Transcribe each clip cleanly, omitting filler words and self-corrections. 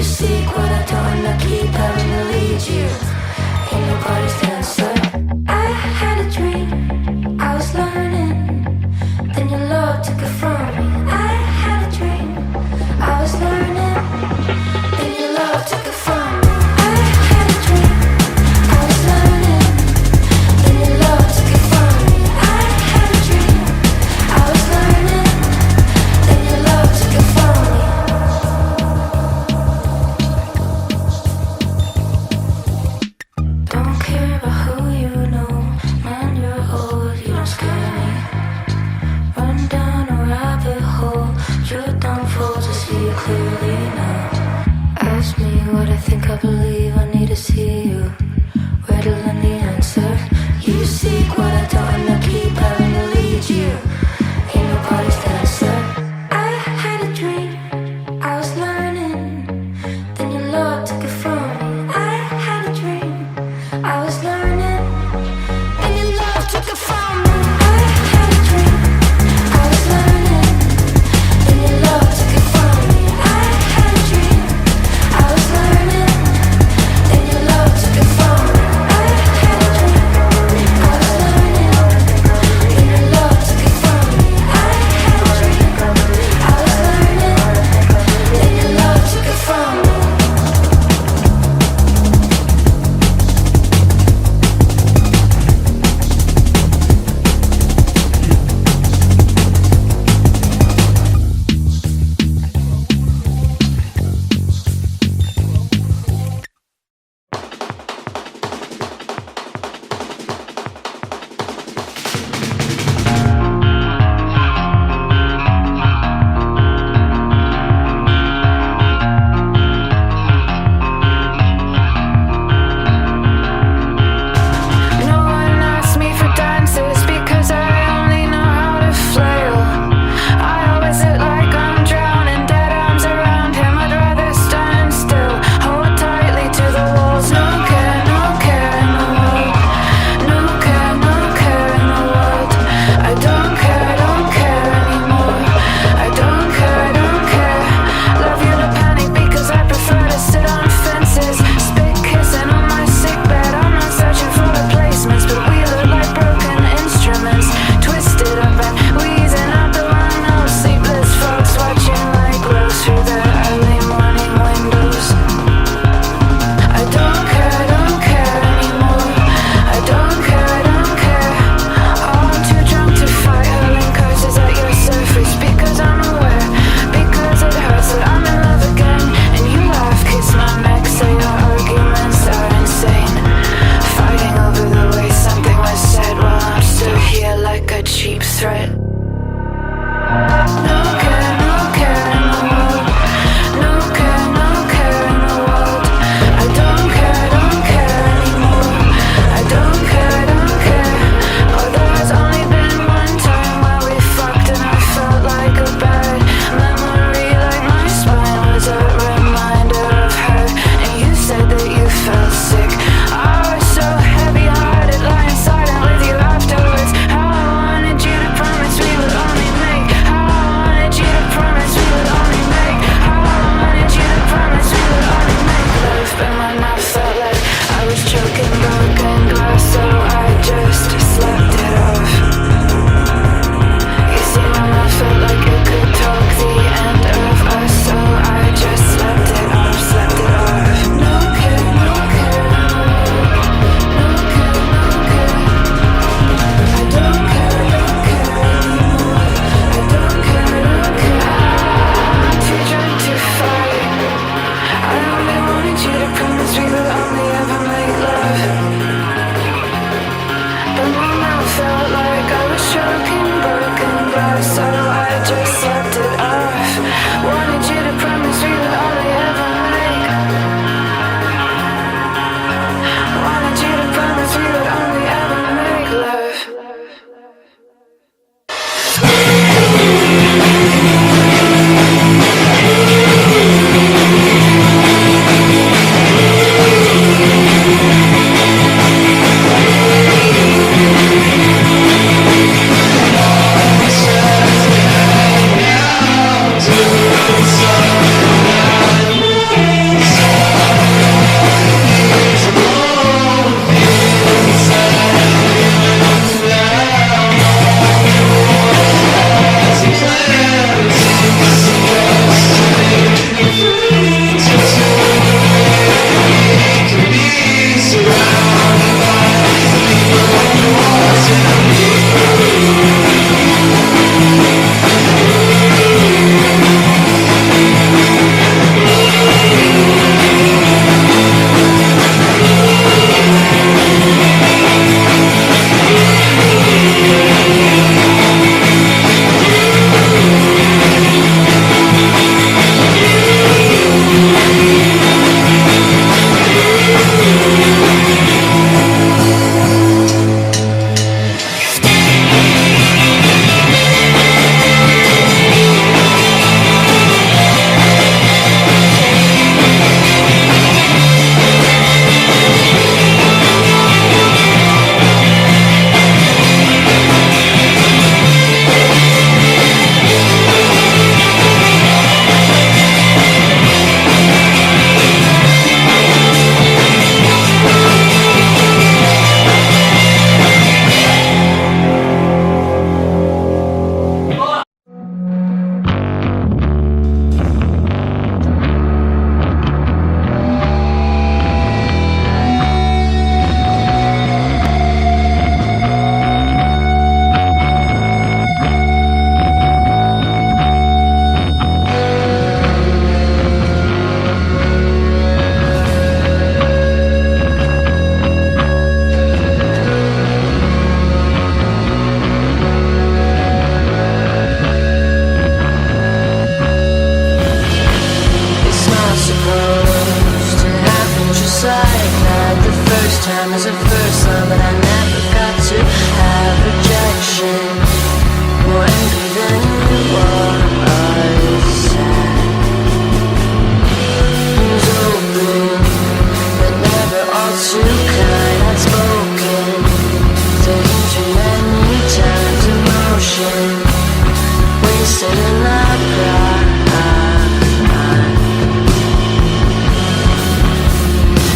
seek what I don't, and I keep having to lead you. Ain't nobody's dancer. I had a dream, I was learning, then your love took it from me. I had a dream, I was learning, then your love took it from me. I had a dream, I was learning, then your love took it from me. I had a dream, I was learning, then your love took it from me. Don't care about who you know, man, you're old, you don't scare me. Run down a rabbit hole, your downfall to see you clearly now. Ask me what I think, I believe, I need to see you. Where to learn the answer? You seek what I don't, and I keep having to lead you. Ain't nobody's dancer. I had a dream, I was learning, then your love took it from me. I had a dream, I was learning, and your love took it from me. I had a dream, I was learning, and your love took it from me. I had a dream, I was learning, and your love took it from me. I had a dream, I was learning, and your love took it from me.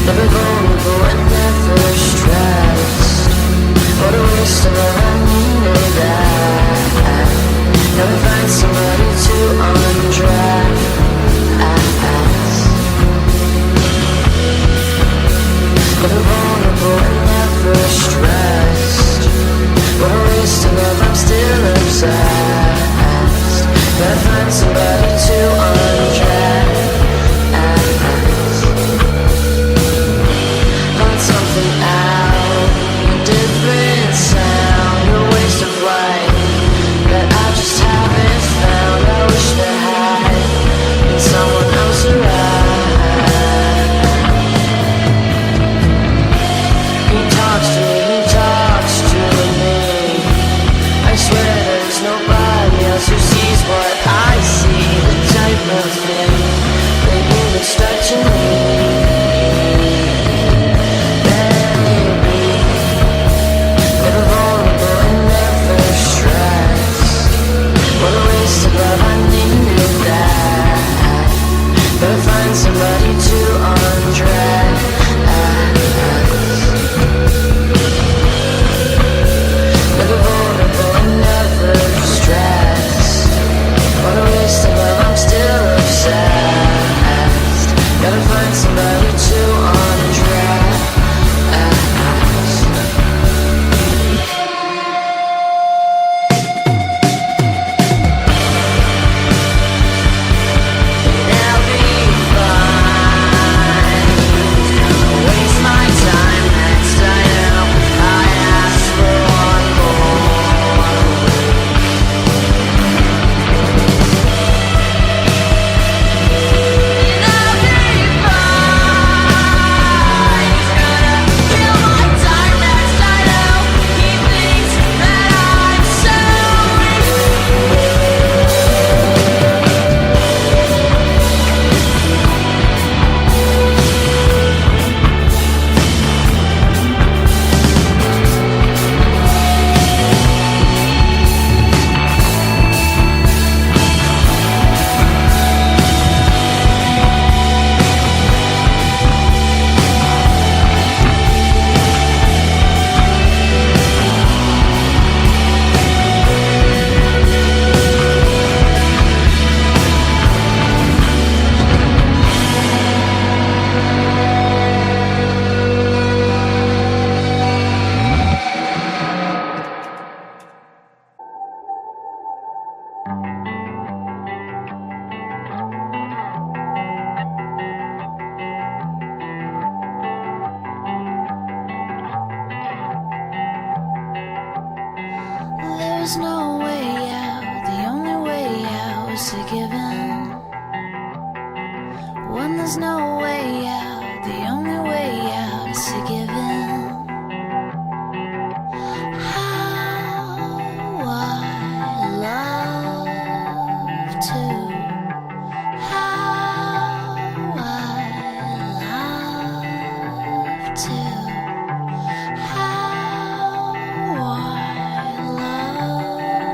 Never vulnerable and never stressed. What a waste of love, I needed that. Never find somebody to undress. Never vulnerable and never stressed. What a waste of love, I'm still obsessed. Gotta find somebody to undress. Find something out, a different sound, a waste of life that I just haven't found. I wish there had been someone else around. He talks to me. I swear there's nobody else who sees what I see. The type of thing they even start to need. Baby, never vulnerable and never stressed. What a waste of love, I needed that. Gotta find somebody to undress. Never vulnerable and never stressed. What a waste of love, I'm still obsessed. Gotta find somebody to undress. And I'll be fine. Waste my time next time I ask for one more. And I'll be fine. He's gonna kill my time next I know he thinks that I'm so There's no way out, the only way out is to give in. When there's no way out, the only way out is to give in. How I love to. How I love to. How I love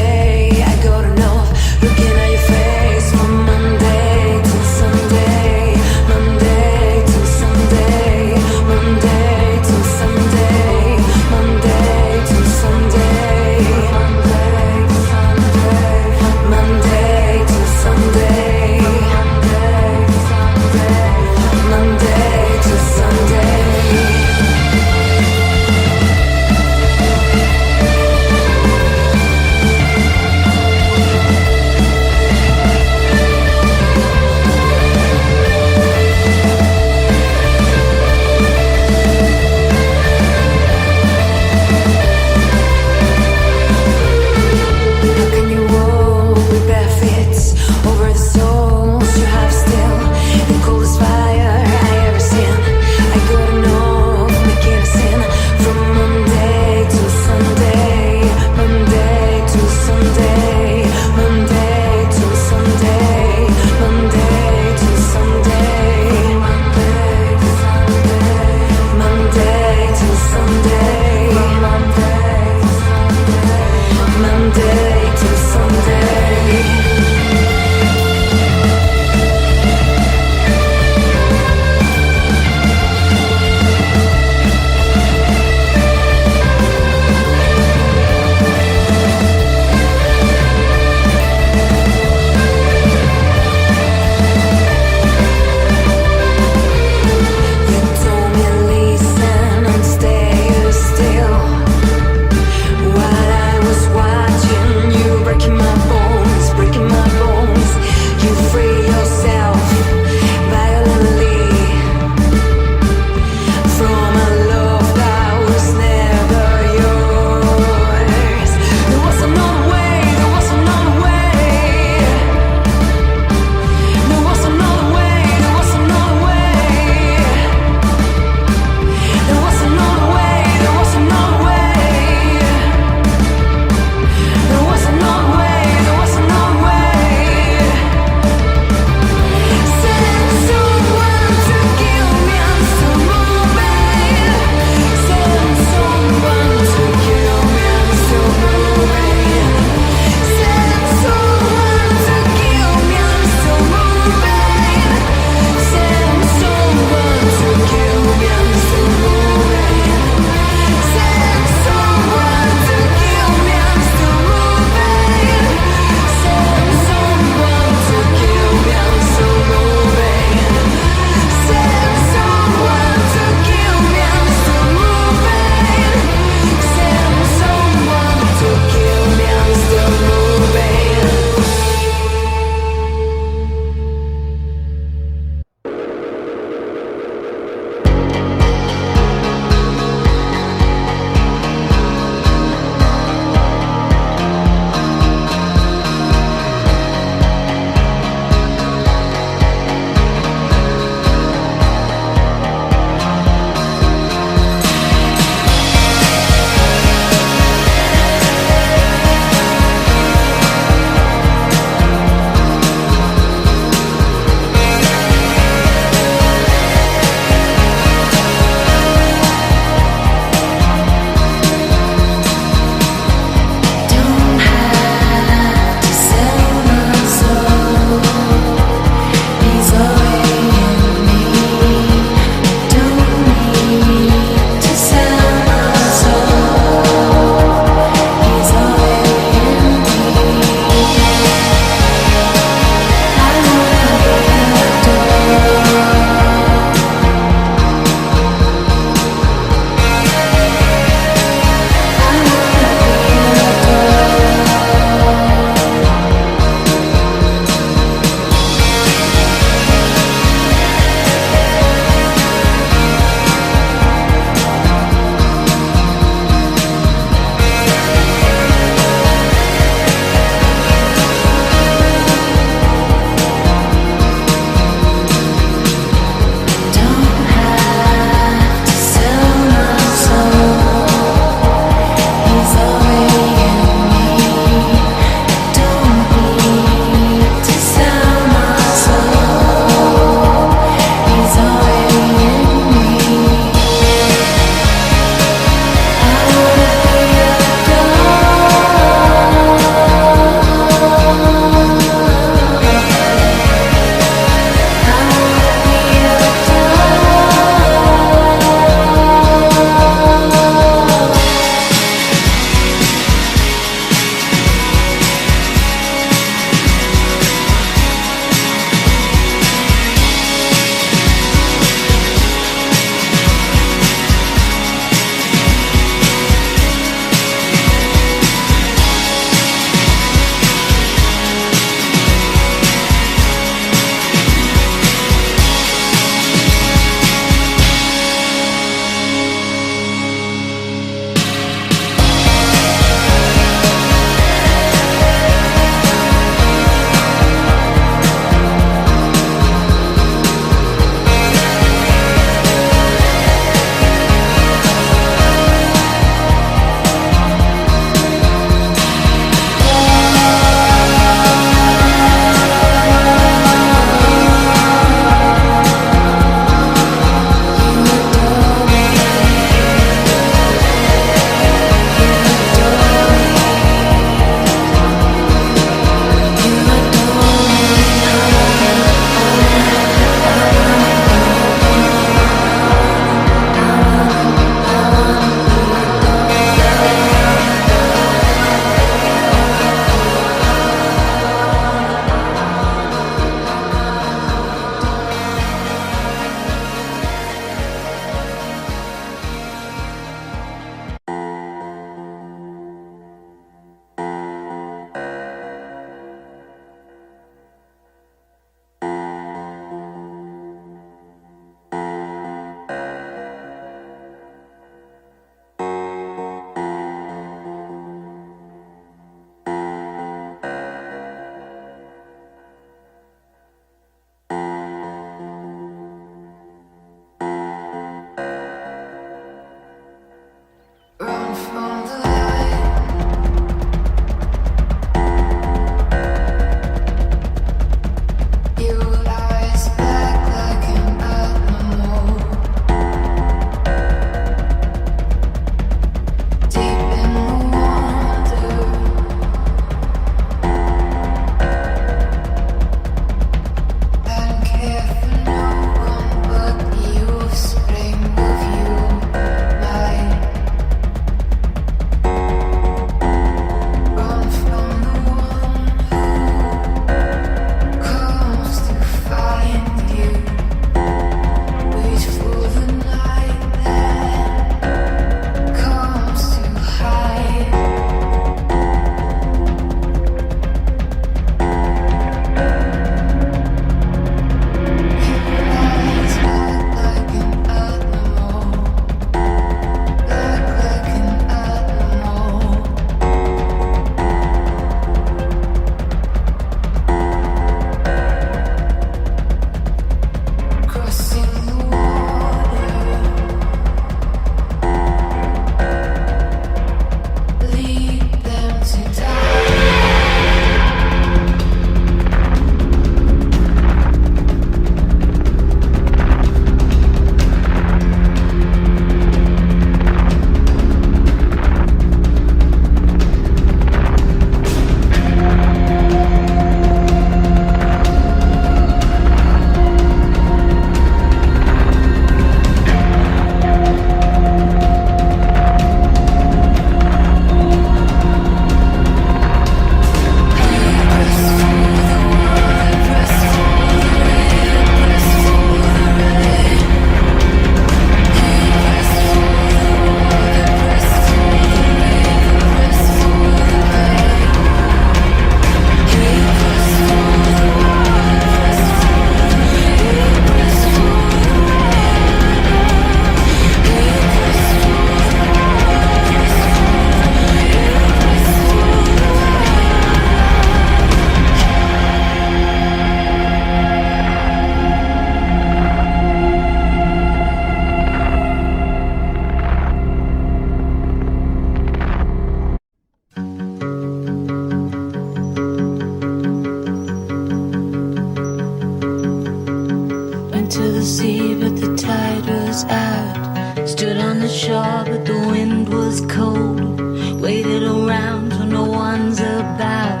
shore, but the wind was cold. Waited around till no one's about.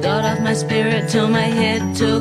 Got off my spirit till my head took